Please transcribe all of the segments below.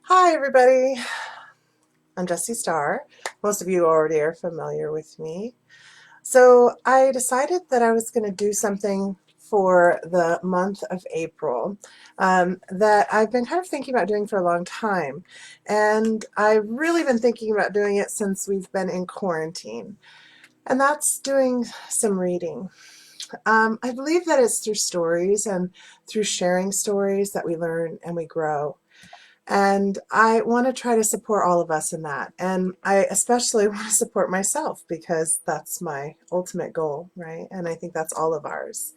Hi, everybody. I'm Jessie Starr. Most of you already are familiar with me. So I decided that I was going to do something for the month of April that I've been kind of thinking about doing for a long time. And I've really been thinking about doing it since we've been in quarantine. And that's doing some reading. I believe that it's through stories and through sharing stories that we learn and we grow. And I want to try to support all of us in that. And I especially want to support myself because that's my ultimate goal, right? And I think that's all of ours.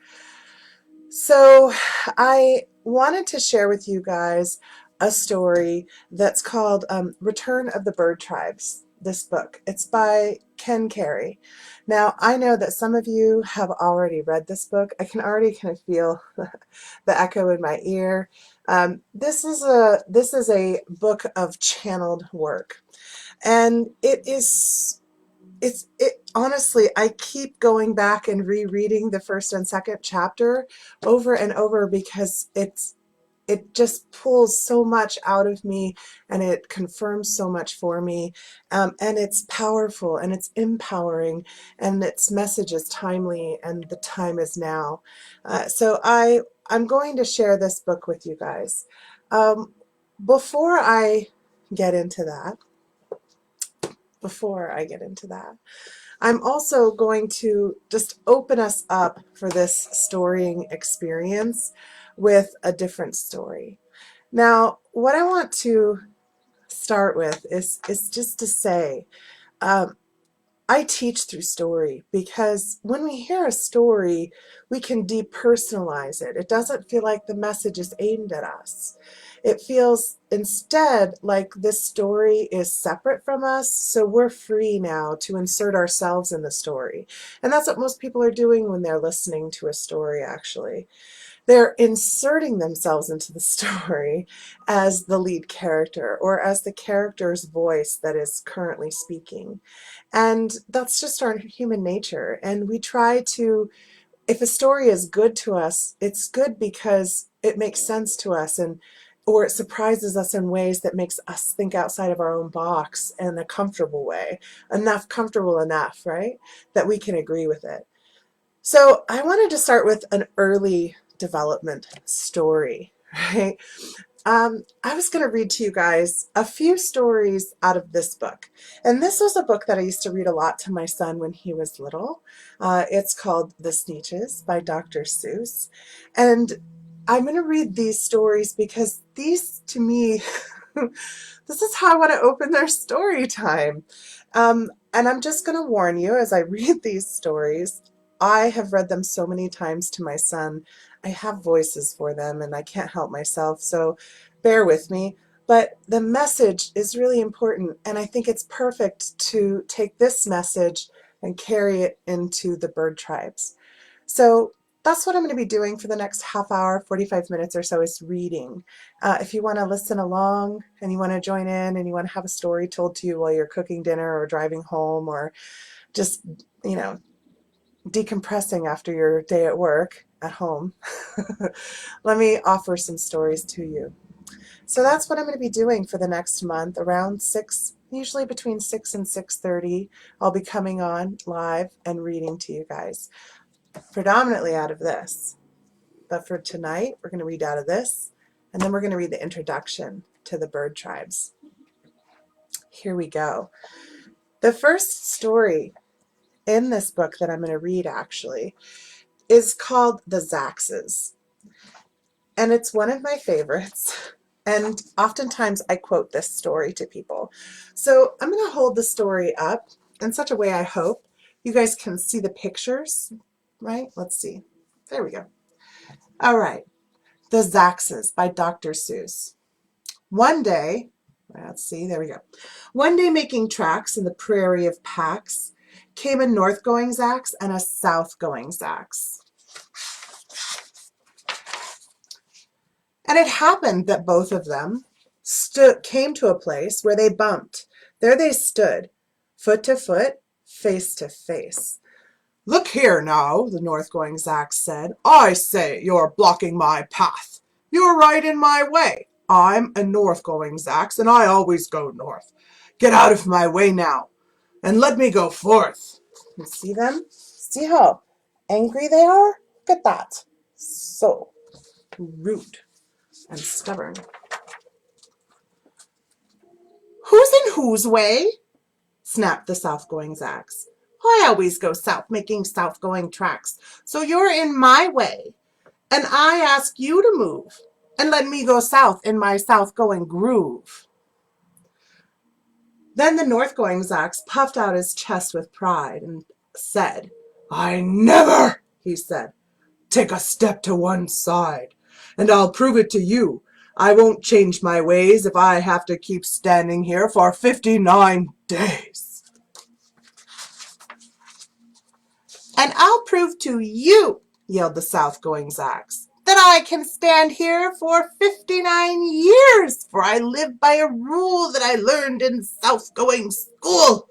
So I wanted to share with you guys a story that's called Return of the Bird Tribes, this book. It's by Ken Carey. Now, I know that some of you have already read this book. I can already kind of feel the echo in my ear. This is a book of channeled work, and it honestly, I keep going back and rereading the first and second chapter over and over because it just pulls so much out of me and it confirms so much for me, and it's powerful and it's empowering and its message is timely and the time is now. So I'm going to share this book with you guys. Um, before I get into that, before I get into that, I'm also going to just open us up for this storying experience with a different story. Now, what I want to start with is just to say, um, I teach through story because when we hear a story, we can depersonalize it. It doesn't feel like the message is aimed at us. It feels instead like this story is separate from us, so we're free now to insert ourselves in the story. And that's what most people are doing when they're listening to a story, actually. They're inserting themselves into the story as the lead character or as the character's voice that is currently speaking. And that's just our human nature. And we try to, if a story is good to us, it's good because it makes sense to us and or it surprises us in ways that makes us think outside of our own box in a comfortable way, comfortable enough, right? That we can agree with it. So I wanted to start with an early development story, right? I was going to read to you guys a few stories out of this book. And this was a book that I used to read a lot to my son when he was little. It's called The Sneetches by Dr. Seuss. And I'm going to read these stories because these, to me, this is how I want to open their story time. And I'm just going to warn you as I read these stories, I have read them so many times to my son. I have voices for them and I can't help myself. So bear with me. But the message is really important. And I think it's perfect to take this message and carry it into the bird tribes. So that's what I'm going to be doing for the next half hour, 45 minutes or so is reading. If you want to listen along and you want to join in and you want to have a story told to you while you're cooking dinner or driving home or just, you know, decompressing after your day at work at home, let me offer some stories to you. So that's what I'm going to be doing for the next month around 6, usually between 6 and 6:30. I'll be coming on live and reading to you guys, predominantly out of this. But for tonight, we're going to read out of this, and then we're going to read the introduction to the bird tribes. Here we go. The first story in this book that I'm going to read actually is called The Zaxes. And it's one of my favorites. And oftentimes I quote this story to people. So I'm going to hold the story up in such a way I hope you guys can see the pictures, right? Let's see. There we go. All right. The Zaxes by Dr. Seuss. One day, let's see, there we go. One day making tracks in the prairie of Pax came a north-going Zax and a south-going Zax. And it happened that both of them came to a place where they bumped. There they stood, foot to foot, face to face. Look here now, the north-going Zax said. I say you're blocking my path. You're right in my way. I'm a north-going Zax, and I always go north. Get out of my way now, and let me go forth. You see them? See how angry they are? Look at that. So rude and stubborn. Who's in whose way? Snapped the south-going Zax. I always go south, making south-going tracks, so you're in my way. And I ask you to move and let me go south in my south-going groove. Then the north-going Zax puffed out his chest with pride and said, I never, he said, take a step to one side, and I'll prove it to you. I won't change my ways if I have to keep standing here for 59 days. And I'll prove to you, yelled the south-going Zax, that I can stand here for 59 years, for I live by a rule that I learned in south-going school.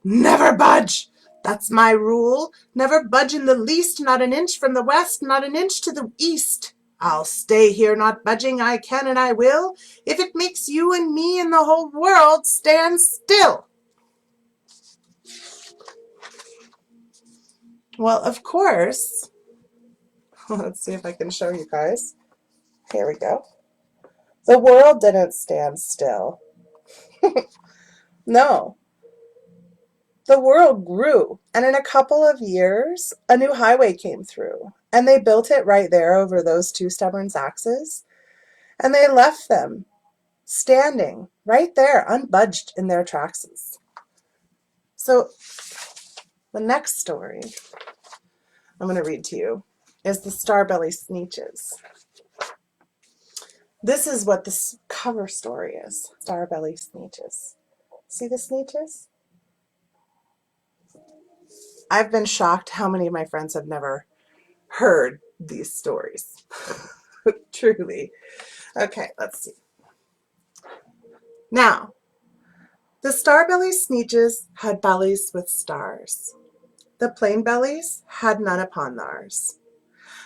Never budge. That's my rule. Never budge in the least, not an inch from the west, not an inch to the east. I'll stay here not budging, I can and I will, if it makes you and me and the whole world stand still. Well, of course, let's see if I can show you guys. Here we go. The world didn't stand still. No, the world grew, and in a couple of years, a new highway came through, and they built it right there over those two stubborn Zaxes, and they left them standing right there, unbudged in their tracks. So the next story I'm going to read to you is the Starbelly Sneetches. This is what this cover story is, Starbelly Sneetches. See the Sneetches? I've been shocked how many of my friends have never heard these stories. Truly. Okay, let's see. Now, the Starbelly Sneetches had bellies with stars. The plain bellies had none upon theirs.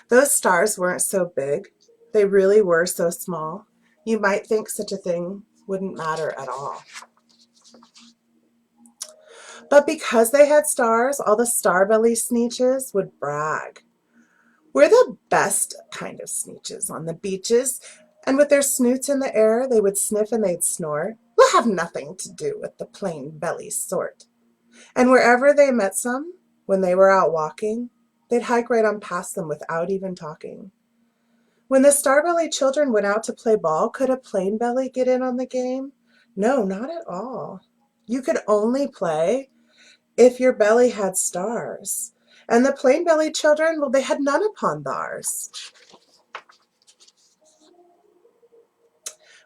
Those stars weren't so big. They really were so small. You might think such a thing wouldn't matter at all. But because they had stars, all the Starbelly Sneetches would brag. We're the best kind of Sneetches on the beaches, and with their snoots in the air, they would sniff and they'd snort. We'll have nothing to do with the plain belly sort. And wherever they met some, when they were out walking, they'd hike right on past them without even talking. When the Starbelly children went out to play ball, could a plain belly get in on the game? No, not at all. You could only play if your belly had stars. And the plain belly children, well, they had none upon theirs.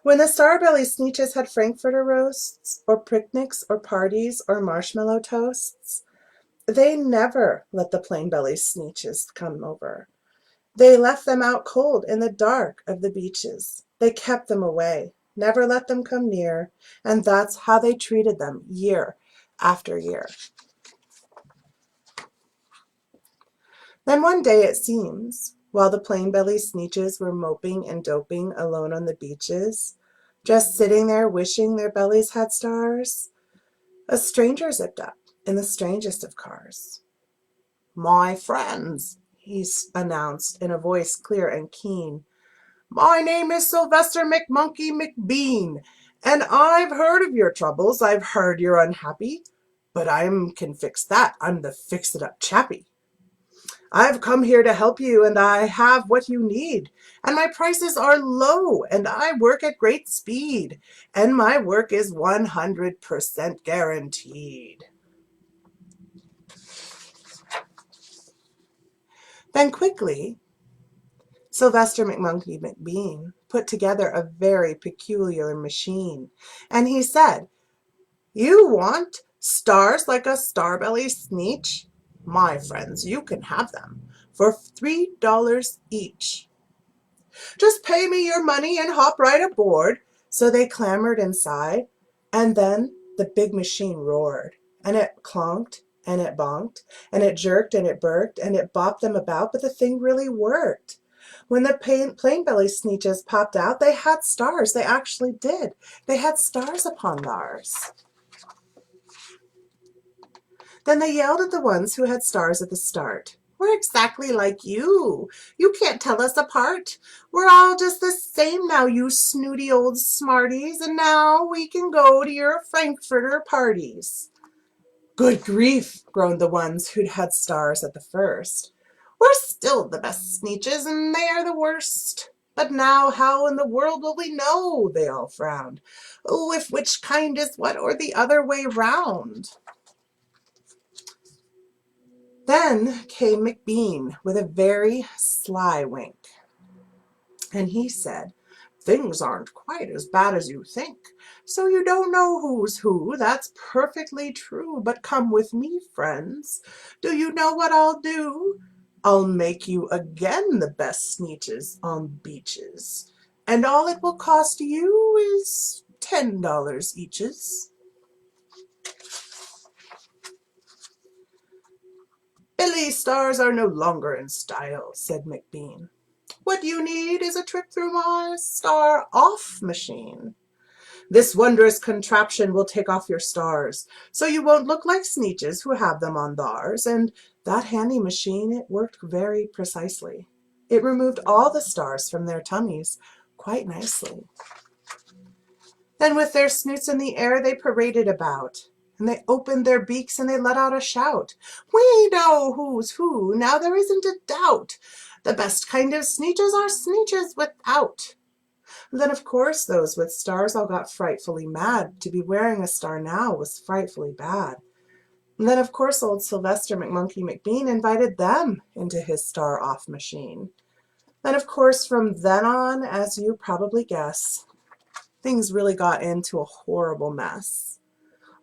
When the Starbelly Sneetches had Frankfurter roasts, or picnics, or parties, or marshmallow toasts, they never let the plain belly Sneetches come over. They left them out cold in the dark of the beaches. They kept them away, never let them come near, and that's how they treated them year after year. Then one day it seems, while the plain belly Sneetches were moping and doping alone on the beaches, just sitting there wishing their bellies had stars, a stranger zipped up in the strangest of cars. My friends, he announced in a voice clear and keen, my name is Sylvester McMonkey McBean, and I've heard of your troubles. I've heard you're unhappy, but I can fix that. I'm the fix-it-up chappie. I've come here to help you, and I have what you need, and my prices are low, and I work at great speed, and my work is 100% guaranteed. Then quickly, Sylvester McMonkey McBean put together a very peculiar machine, and he said, you want stars like a Starbelly Sneetch? My friends, you can have them for $3 each. Just pay me your money and hop right aboard. So they clambered inside, and then the big machine roared, and it clonked, and it bonked, and it jerked, and it burked, and it bopped them about, but the thing really worked. When the plain belly Sneetches popped out, they had stars. They actually did. They had stars upon theirs. Then they yelled at the ones who had stars at the start. We're exactly like you. You can't tell us apart. We're all just the same now, you snooty old smarties, and now we can go to your Frankfurter parties. Good grief, groaned the ones who'd had stars at the first. We're still the best Sneetches, and they are the worst. But now how in the world will we know? They all frowned. Oh, if which kind is what or the other way round. Then came McBean with a very sly wink, and he said, things aren't quite as bad as you think. So you don't know who's who, that's perfectly true. But come with me, friends. Do you know what I'll do? I'll make you again the best Sneetches on beaches, and all it will cost you is $10 eaches. Billy, stars are no longer in style, said McBean. What you need is a trip through my star-off machine. This wondrous contraption will take off your stars, so you won't look like Sneetches who have them on theirs. And that handy machine, it worked very precisely. It removed all the stars from their tummies quite nicely. Then with their snoots in the air they paraded about, and they opened their beaks and they let out a shout. We know who's who, now there isn't a doubt. The best kind of Sneetches are Sneetches without. Then, of course, those with stars all got frightfully mad. To be wearing a star now was frightfully bad. And then, of course, old Sylvester McMonkey McBean invited them into his star-off machine. Then, of course, from then on, as you probably guess, things really got into a horrible mess.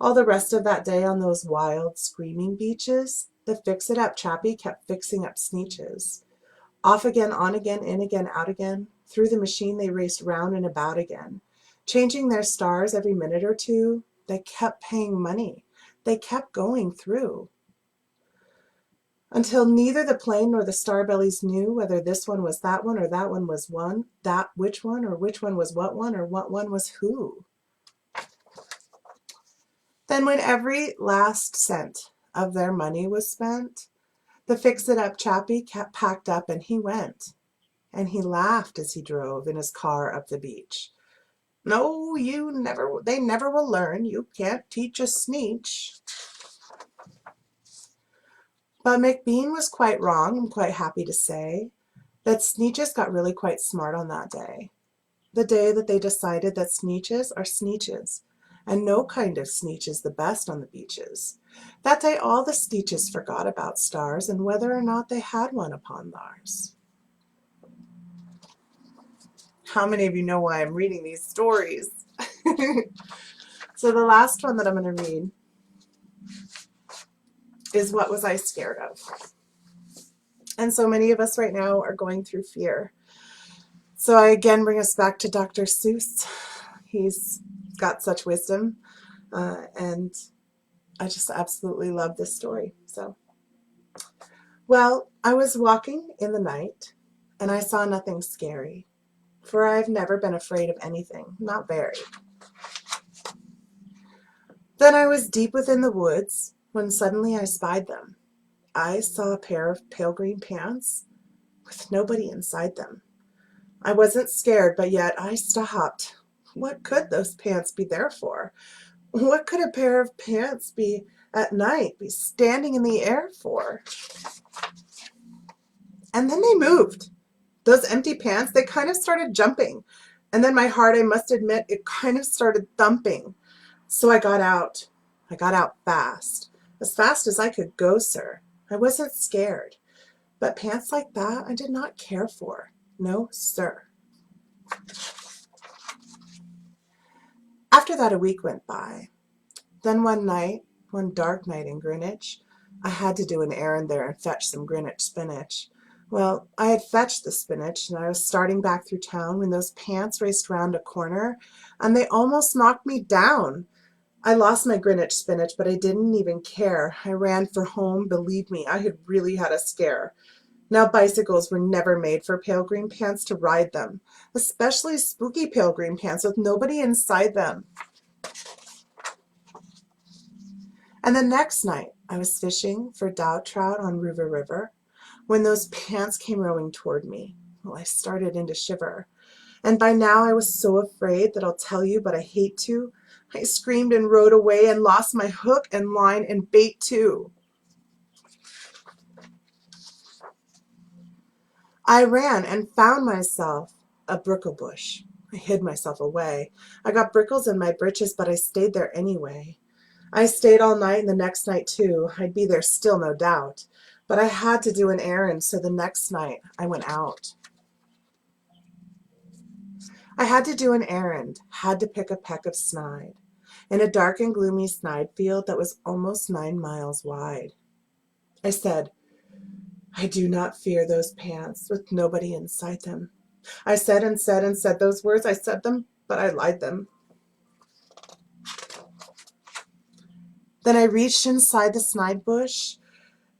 All the rest of that day on those wild, screaming beaches, the fix-it-up chappie kept fixing up Sneetches. Off again, on again, in again, out again. Through the machine they raced round and about again. Changing their stars every minute or two, they kept paying money. They kept going through. Until neither the plane nor the starbellies knew whether this one was that one or that one was one, that which one or which one was what one or what one was who. Then when every last cent of their money was spent, the fix-it-up chappie kept packed up and he went. And he laughed as he drove in his car up the beach. No, they never will learn. You can't teach a Sneetch. But McBean was quite wrong, I'm quite happy to say, that Sneetches got really quite smart on that day. The day that they decided that Sneetches are Sneetches, and no kind of Sneetch is the best on the beaches. That day all the Sneetches forgot about stars and whether or not they had one upon theirs. How many of you know why I'm reading these stories? So the last one that I'm going to read is What Was I Scared Of? And so many of us right now are going through fear. So I again bring us back to Dr. Seuss. He's got such wisdom, and I just absolutely love this story. So, well, I was walking in the night, and I saw nothing scary. For I've never been afraid of anything, not very. Then I was deep within the woods, when suddenly I spied them. I saw a pair of pale green pants, with nobody inside them. I wasn't scared, but yet I stopped. What could those pants be there for? What could a pair of pants be at night, be standing in the air for? And then they moved. Those empty pants, they kind of started jumping. And then my heart, I must admit, it kind of started thumping. So I got out. I got out fast as I could go, sir. I wasn't scared. But pants like that I did not care for. No, sir. After that, a week went by. Then one night, one dark night in Greenwich, I had to do an errand there and fetch some Greenwich spinach. Well, I had fetched the spinach, and I was starting back through town when those pants raced round a corner, and they almost knocked me down. I lost my Greenwich spinach, but I didn't even care. I ran for home. Believe me, I had really had a scare. Now, bicycles were never made for pale green pants to ride them, especially spooky pale green pants with nobody inside them. And the next night, I was fishing for Dow trout on River River when those pants came rowing toward me. Well, I started in to shiver. And by now I was so afraid that I'll tell you, but I hate to. I screamed and rode away and lost my hook and line and bait too. I ran and found myself a brickle bush. I hid myself away. I got brickles in my britches, but I stayed there anyway. I stayed all night and the next night too. I'd be there still, no doubt. But I had to do an errand, so the next night I went out. I had to do an errand, had to pick a peck of snide in a dark and gloomy snide field that was almost 9 miles wide. I said, I do not fear those pants with nobody inside them. I said and said and said those words. I said them, but I lied them. Then I reached inside the snide bush,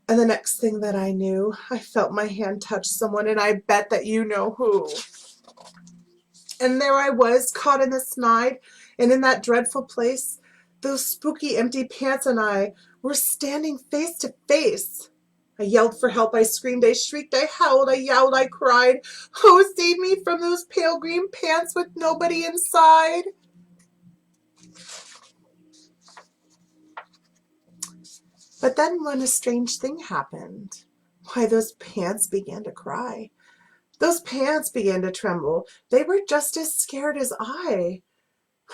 and the next thing that I knew, I felt my hand touch someone, and I bet that you know who. And there I was, caught in the snide, and in that dreadful place, those spooky empty pants and I were standing face to face. I yelled for help, I screamed, I shrieked, I howled, I yowled, I cried. Oh, save me from those pale green pants with nobody inside. But then when a strange thing happened, why, those pants began to cry. Those pants began to tremble. They were just as scared as I.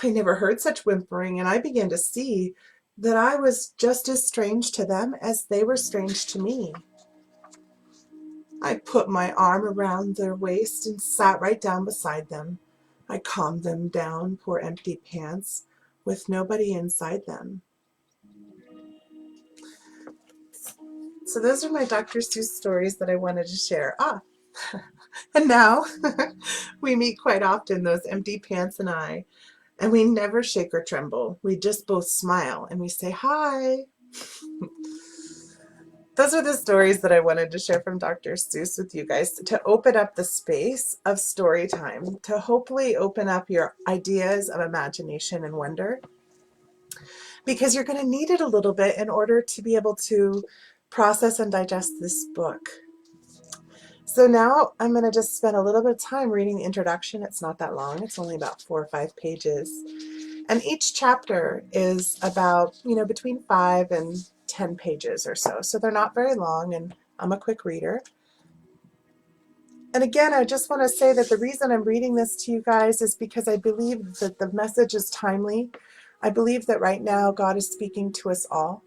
I never heard such whimpering, and I began to see that I was just as strange to them as they were strange to me. I put my arm around their waist and sat right down beside them. I calmed them down, poor empty pants, with nobody inside them. So those are my Dr. Seuss stories that I wanted to share. And now we meet quite often, those empty pants and I, and we never shake or tremble. We just both smile and we say hi. Those are the stories that I wanted to share from Dr. Seuss with you guys to open up the space of story time, to hopefully open up your ideas of imagination and wonder, because you're going to need it a little bit in order to be able to process and digest this book. So now I'm going to just spend a little bit of time reading the introduction. It's not that long. It's only about 4 or 5 pages. And each chapter is about, between 5 and 10 pages or so. So they're not very long, and I'm a quick reader. And again, I just want to say that the reason I'm reading this to you guys is because I believe that the message is timely. I believe that right now God is speaking to us all.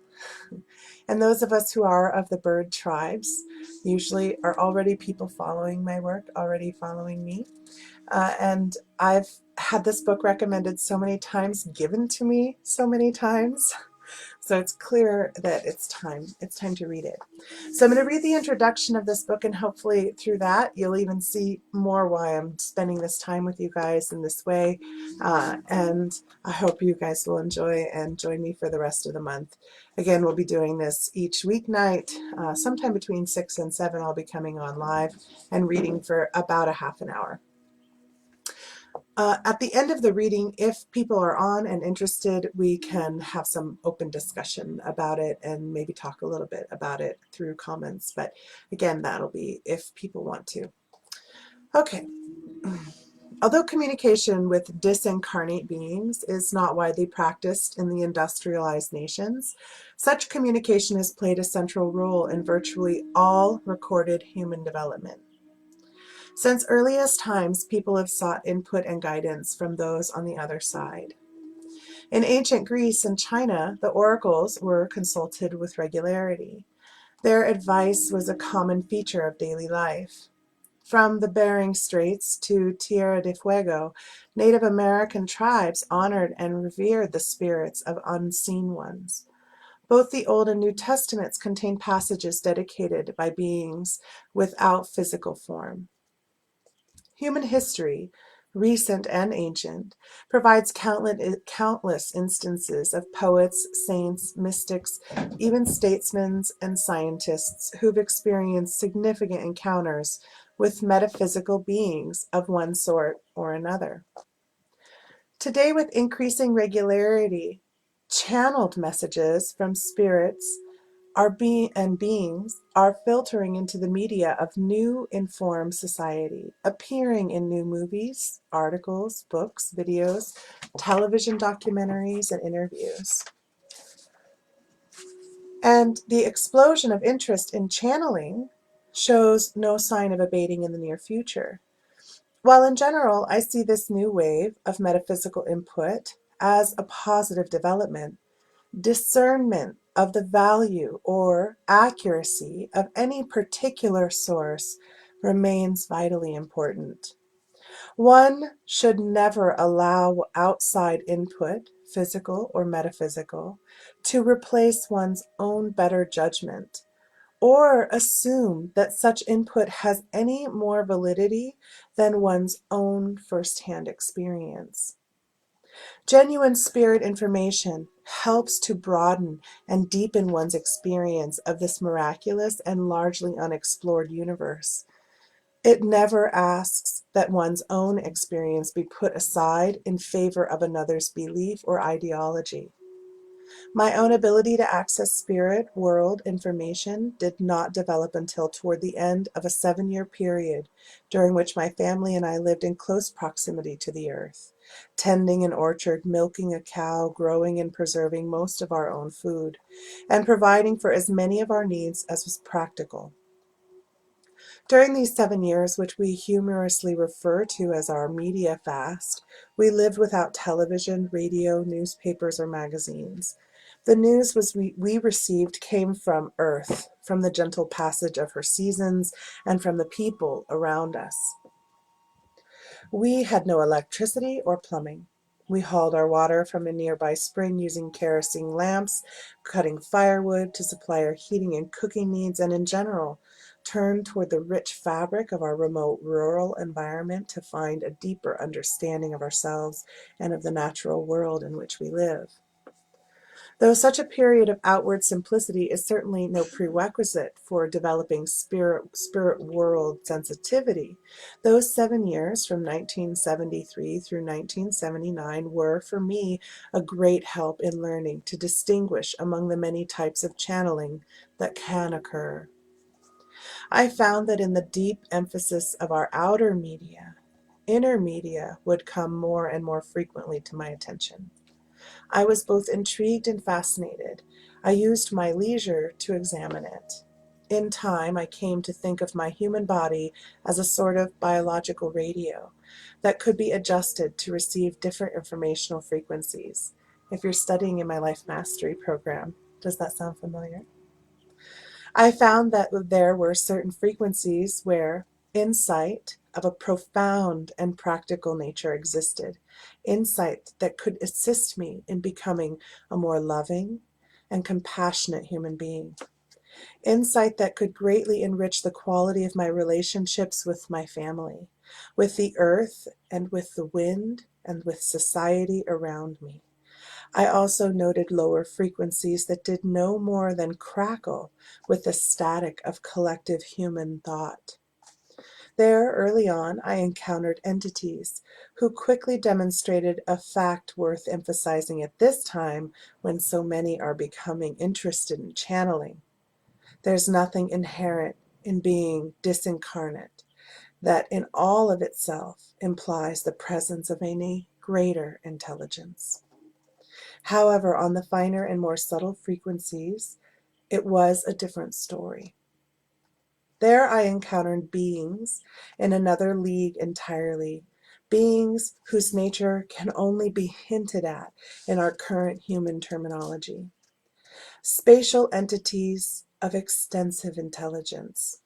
And those of us who are of the bird tribes usually are already people following my work, already following me. And I've had this book recommended so many times, given to me so many times. So it's clear that it's time to read it. So I'm going to read the introduction of this book, and hopefully through that you'll even see more why I'm spending this time with you guys in this way. And I hope you guys will enjoy and join me for the rest of the month. Again, we'll be doing this each weeknight, sometime between 6 and 7. I'll be coming on live and reading for about a half an hour. At the end of the reading, if people are on and interested, we can have some open discussion about it and maybe talk a little bit about it through comments. But again, that'll be if people want to. Okay. Although communication with disincarnate beings is not widely practiced in the industrialized nations, such communication has played a central role in virtually all recorded human development. Since earliest times, people have sought input and guidance from those on the other side. In ancient Greece and China, the oracles were consulted with regularity. Their advice was a common feature of daily life. From the Bering Straits to Tierra del Fuego, Native American tribes honored and revered the spirits of unseen ones. Both the Old and New Testaments contain passages dedicated by beings without physical form. Human history, recent and ancient, provides countless instances of poets, saints, mystics, even statesmen and scientists who've experienced significant encounters with metaphysical beings of one sort or another. Today, with increasing regularity, channeled messages from spirits beings are filtering into the media of new informed society, appearing in new movies, articles, books, videos, television documentaries, and interviews. And the explosion of interest in channeling shows no sign of abating in the near future. While in general, I see this new wave of metaphysical input as a positive development, discernment of the value or accuracy of any particular source remains vitally important. One should never allow outside input, physical or metaphysical, to replace one's own better judgment, or assume that such input has any more validity than one's own firsthand experience. Genuine spirit information helps to broaden and deepen one's experience of this miraculous and largely unexplored universe. It never asks that one's own experience be put aside in favor of another's belief or ideology. My own ability to access spirit world information did not develop until toward the end of a 7-year period during which my family and I lived in close proximity to the earth, tending an orchard, milking a cow, growing and preserving most of our own food, and providing for as many of our needs as was practical. During these 7 years, which we humorously refer to as our media fast, we lived without television, radio, newspapers, or magazines. The news we received came from Earth, from the gentle passage of her seasons, and from the people around us. We had no electricity or plumbing. We hauled our water from a nearby spring using kerosene lamps, cutting firewood to supply our heating and cooking needs, and in general, turned toward the rich fabric of our remote rural environment to find a deeper understanding of ourselves and of the natural world in which we live. Though such a period of outward simplicity is certainly no prerequisite for developing spirit world sensitivity, those 7 years from 1973 through 1979 were, for me, a great help in learning to distinguish among the many types of channeling that can occur. I found that in the deep emphasis of our outer media, inner media would come more and more frequently to my attention. I was both intrigued and fascinated. I used my leisure to examine it. In time, I came to think of my human body as a sort of biological radio that could be adjusted to receive different informational frequencies. If you're studying in my Life Mastery program, does that sound familiar? I found that there were certain frequencies where insight of a profound and practical nature existed, insight that could assist me in becoming a more loving and compassionate human being, insight that could greatly enrich the quality of my relationships with my family, with the earth and with the wind and with society around me. I also noted lower frequencies that did no more than crackle with the static of collective human thought. There, early on, I encountered entities who quickly demonstrated a fact worth emphasizing at this time when so many are becoming interested in channeling. There's nothing inherent in being disincarnate that in all of itself implies the presence of any greater intelligence. However, on the finer and more subtle frequencies, it was a different story. There I encountered beings in another league entirely, beings whose nature can only be hinted at in our current human terminology. Spatial entities of extensive intelligence,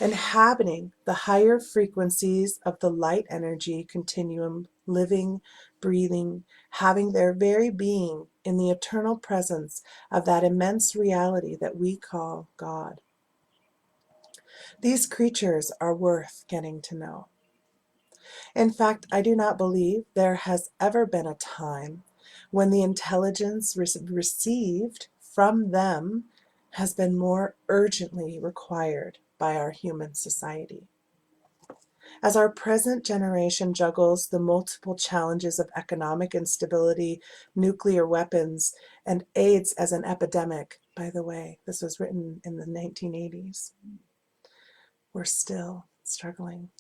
inhabiting the higher frequencies of the light energy continuum, living, breathing, having their very being in the eternal presence of that immense reality that we call God. These creatures are worth getting to know. In fact, I do not believe there has ever been a time when the intelligence received from them has been more urgently required by our human society. As our present generation juggles the multiple challenges of economic instability, nuclear weapons, and AIDS as an epidemic, by the way, this was written in the 1980s, we're still struggling.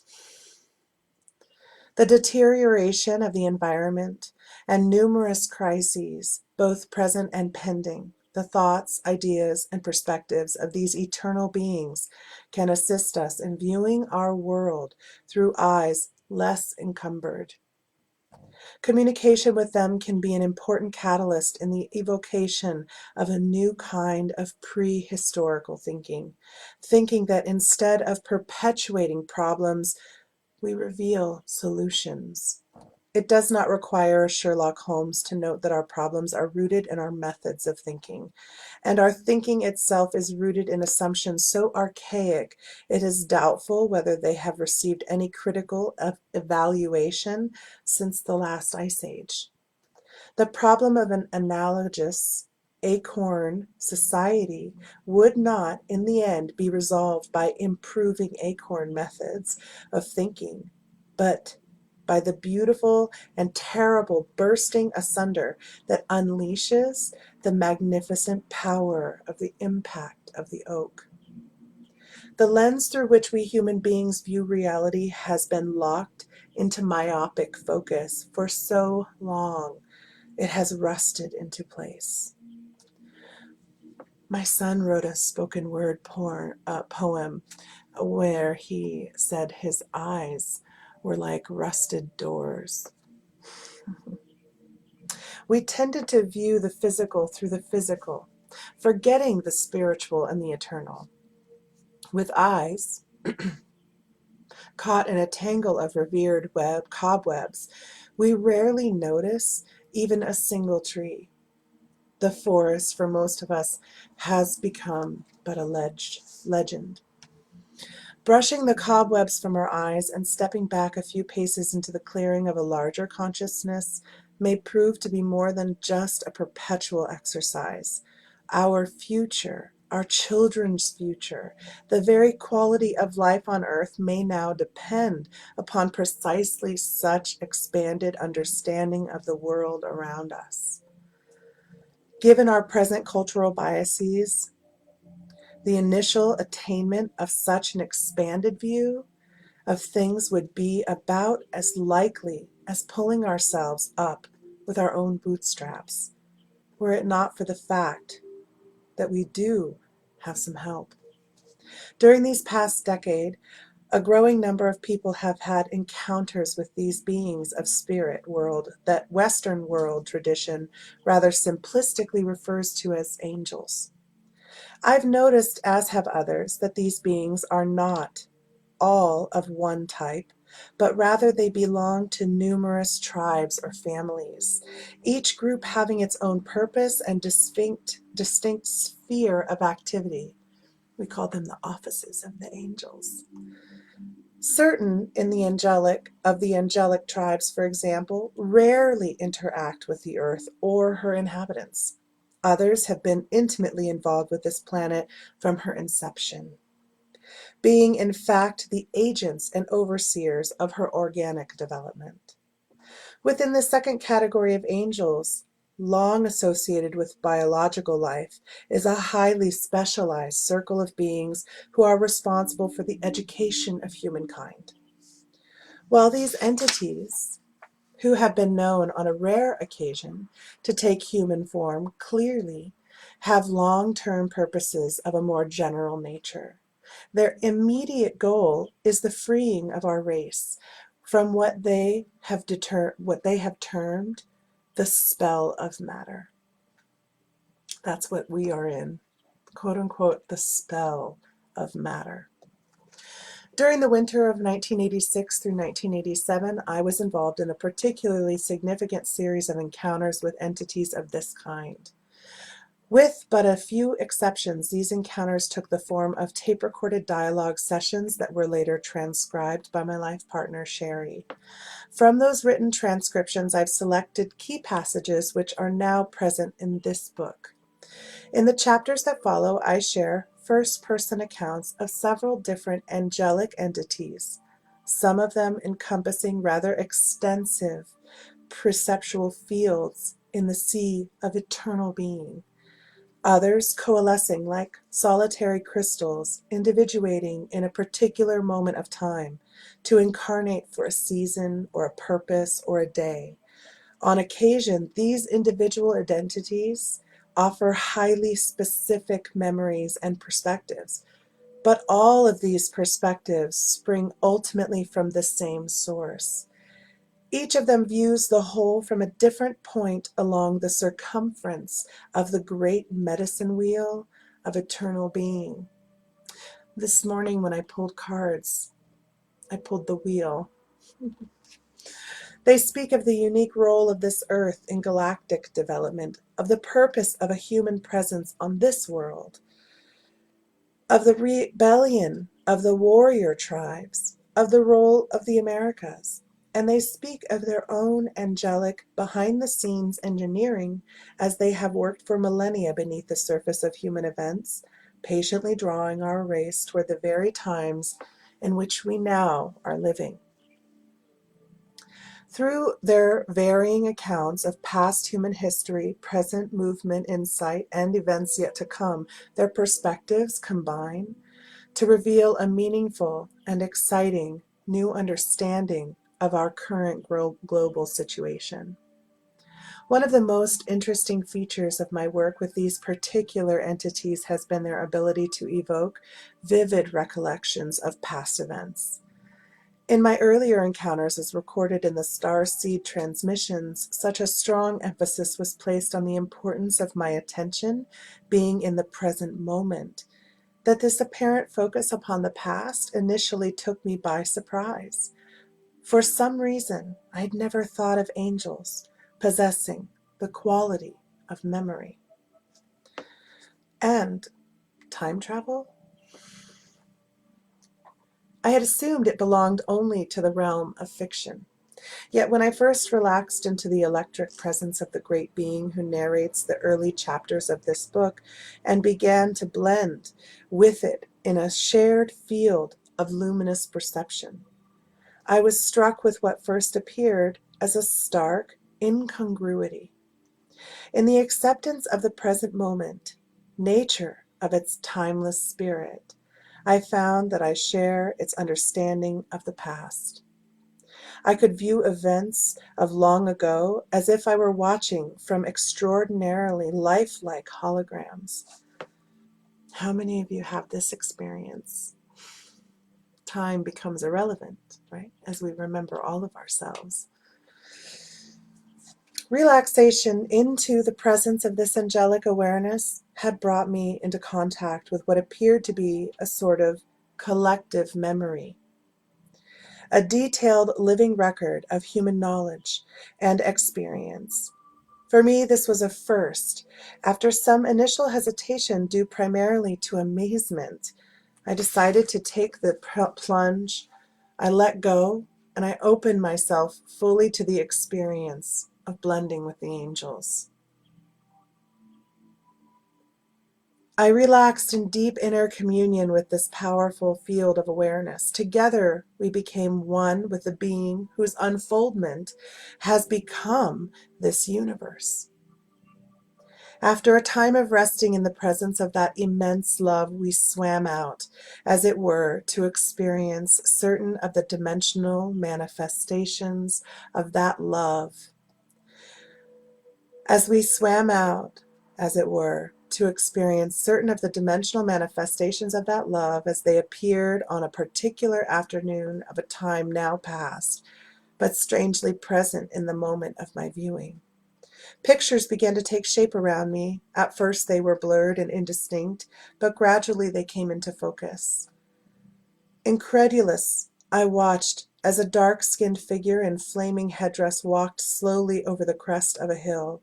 The deterioration of the environment and numerous crises, both present and pending, the thoughts, ideas, and perspectives of these eternal beings can assist us in viewing our world through eyes less encumbered. Communication with them can be an important catalyst in the evocation of a new kind of prehistorical thinking, thinking that instead of perpetuating problems, we reveal solutions. It does not require Sherlock Holmes to note that our problems are rooted in our methods of thinking, and our thinking itself is rooted in assumptions so archaic it is doubtful whether they have received any critical evaluation since the last ice age. The problem of an analogous acorn society would not, in the end, be resolved by improving acorn methods of thinking, but by the beautiful and terrible bursting asunder that unleashes the magnificent power of the impact of the oak. The lens through which we human beings view reality has been locked into myopic focus for so long it has rusted into place. My son wrote a spoken word poem where he said his eyes were like rusted doors. We tended to view the physical through the physical, forgetting the spiritual and the eternal. With eyes caught in a tangle of revered cobwebs, we rarely notice even a single tree. The forest, for most of us, has become but a legend. Brushing the cobwebs from our eyes and stepping back a few paces into the clearing of a larger consciousness may prove to be more than just a perpetual exercise. Our future, our children's future, the very quality of life on earth may now depend upon precisely such expanded understanding of the world around us. Given our present cultural biases, the initial attainment of such an expanded view of things would be about as likely as pulling ourselves up with our own bootstraps, were it not for the fact that we do have some help. During these past decade, a growing number of people have had encounters with these beings of spirit world that Western world tradition rather simplistically refers to as angels. I've noticed, as have others, that these beings are not all of one type, but rather they belong to numerous tribes or families, each group having its own purpose and distinct sphere of activity. We call them the offices of the angels. Certain in the angelic tribes, for example, rarely interact with the earth or her inhabitants. Others have been intimately involved with this planet from her inception, being in fact the agents and overseers of her organic development. Within the second category of angels, long associated with biological life, is a highly specialized circle of beings who are responsible for the education of humankind. While these entities, who have been known on a rare occasion to take human form, clearly have long-term purposes of a more general nature, their immediate goal is the freeing of our race from what they have termed the spell of matter. That's what we are in, quote unquote, the spell of matter. During the winter of 1986 through 1987, I was involved in a particularly significant series of encounters with entities of this kind. With but a few exceptions, these encounters took the form of tape-recorded dialogue sessions that were later transcribed by my life partner, Sherry. From those written transcriptions, I've selected key passages which are now present in this book. In the chapters that follow, I share first-person accounts of several different angelic entities, some of them encompassing rather extensive perceptual fields in the sea of eternal being, others coalescing like solitary crystals, individuating in a particular moment of time to incarnate for a season or a purpose or a day. On occasion, these individual identities offer highly specific memories and perspectives, but all of these perspectives spring ultimately from the same source. Each of them views the whole from a different point along the circumference of the great medicine wheel of eternal being. This morning when I pulled cards, I pulled the wheel. They speak of the unique role of this earth in galactic development, of the purpose of a human presence on this world, of the rebellion of the warrior tribes, of the role of the Americas, and they speak of their own angelic behind-the-scenes engineering as they have worked for millennia beneath the surface of human events, patiently drawing our race toward the very times in which we now are living. Through their varying accounts of past human history, present movement, insight, and events yet to come, their perspectives combine to reveal a meaningful and exciting new understanding of our current global situation. One of the most interesting features of my work with these particular entities has been their ability to evoke vivid recollections of past events. In my earlier encounters, as recorded in the star seed transmissions, such a strong emphasis was placed on the importance of my attention being in the present moment, that this apparent focus upon the past initially took me by surprise. For some reason, I had never thought of angels possessing the quality of memory. And time travel? I had assumed it belonged only to the realm of fiction. Yet when I first relaxed into the electric presence of the great being who narrates the early chapters of this book and began to blend with it in a shared field of luminous perception, I was struck with what first appeared as a stark incongruity. In the acceptance of the present moment, nature of its timeless spirit, I found that I share its understanding of the past. I could view events of long ago as if I were watching from extraordinarily lifelike holograms. How many of you have this experience? Time becomes irrelevant, right? As we remember all of ourselves. Relaxation into the presence of this angelic awareness had brought me into contact with what appeared to be a sort of collective memory, a detailed living record of human knowledge and experience. For me, this was a first. After some initial hesitation due primarily to amazement, I decided to take the plunge. I let go, and I opened myself fully to the experience of blending with the angels. I relaxed in deep inner communion with this powerful field of awareness. Together, we became one with the being whose unfoldment has become this universe. After a time of resting in the presence of that immense love, we swam out, as it were, to experience certain of the dimensional manifestations of that love. As we swam out, as it were, to experience certain of the dimensional manifestations of that love as they appeared on a particular afternoon of a time now past, but strangely present in the moment of my viewing. Pictures began to take shape around me. At first they were blurred and indistinct, but gradually they came into focus. Incredulous, I watched as a dark-skinned figure in flaming headdress walked slowly over the crest of a hill.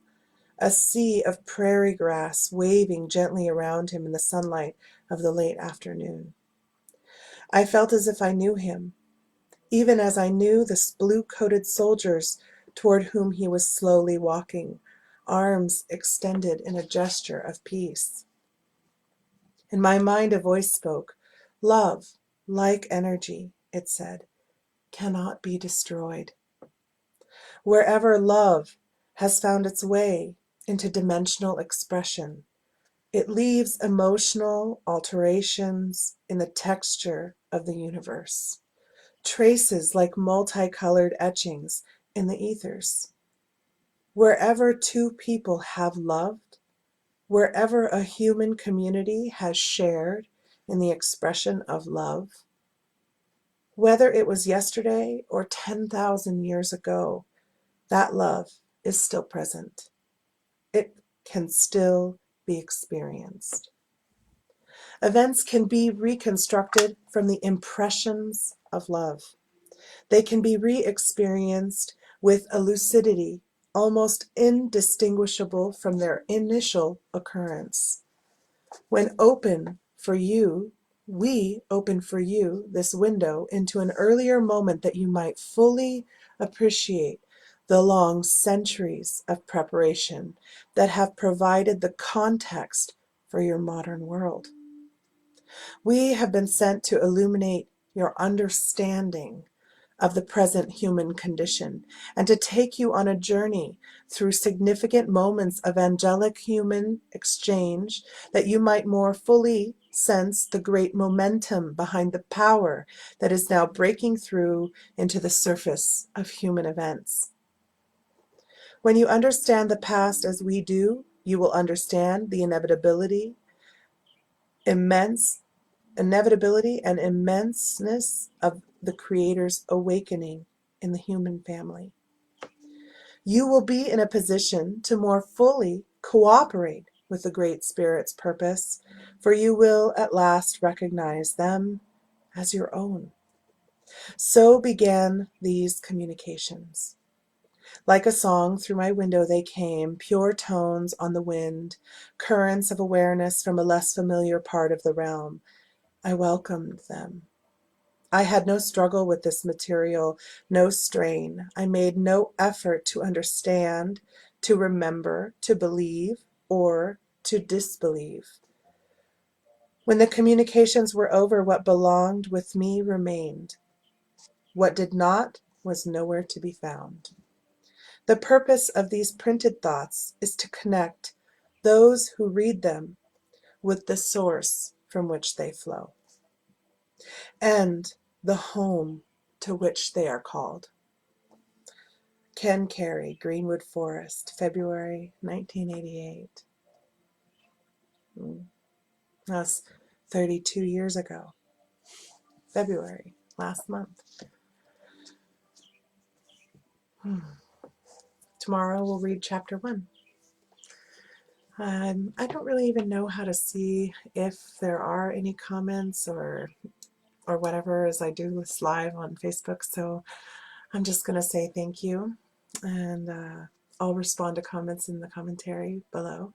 a sea of prairie grass waving gently around him in the sunlight of the late afternoon. I felt as if I knew him, even as I knew the blue-coated soldiers toward whom he was slowly walking, arms extended in a gesture of peace. In my mind a voice spoke. Love, like energy, it said, cannot be destroyed. Wherever love has found its way into dimensional expression, it leaves emotional alterations in the texture of the universe, traces like multicolored etchings in the ethers. Wherever two people have loved, wherever a human community has shared in the expression of love, whether it was yesterday or 10,000 years ago, that love is still present. It can still be experienced. Events can be reconstructed from the impressions of love. They can be re-experienced with a lucidity almost indistinguishable from their initial occurrence. When open for you, we open for you this window into an earlier moment that you might fully appreciate the long centuries of preparation that have provided the context for your modern world. We have been sent to illuminate your understanding of the present human condition and to take you on a journey through significant moments of angelic human exchange that you might more fully sense the great momentum behind the power that is now breaking through into the surface of human events. When you understand the past as we do, you will understand the inevitability and immenseness of the Creator's awakening in the human family. You will be in a position to more fully cooperate with the Great Spirit's purpose, for you will at last recognize them as your own. So began these communications. Like a song, through my window they came, pure tones on the wind, currents of awareness from a less familiar part of the realm. I welcomed them. I had no struggle with this material, no strain. I made no effort to understand, to remember, to believe, or to disbelieve. When the communications were over, what belonged with me remained. What did not was nowhere to be found. The purpose of these printed thoughts is to connect those who read them with the source from which they flow, and the home to which they are called. Ken Carey, Greenwood Forest, February 1988. That's 32 years ago. February, last month. Tomorrow we'll read chapter 1. I don't really even know how to see if there are any comments or whatever as I do this live on Facebook, so I'm just going to say thank you, and I'll respond to comments in the commentary below.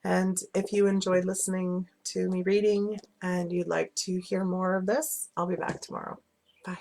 And if you enjoyed listening to me reading and you'd like to hear more of this, I'll be back tomorrow. Bye.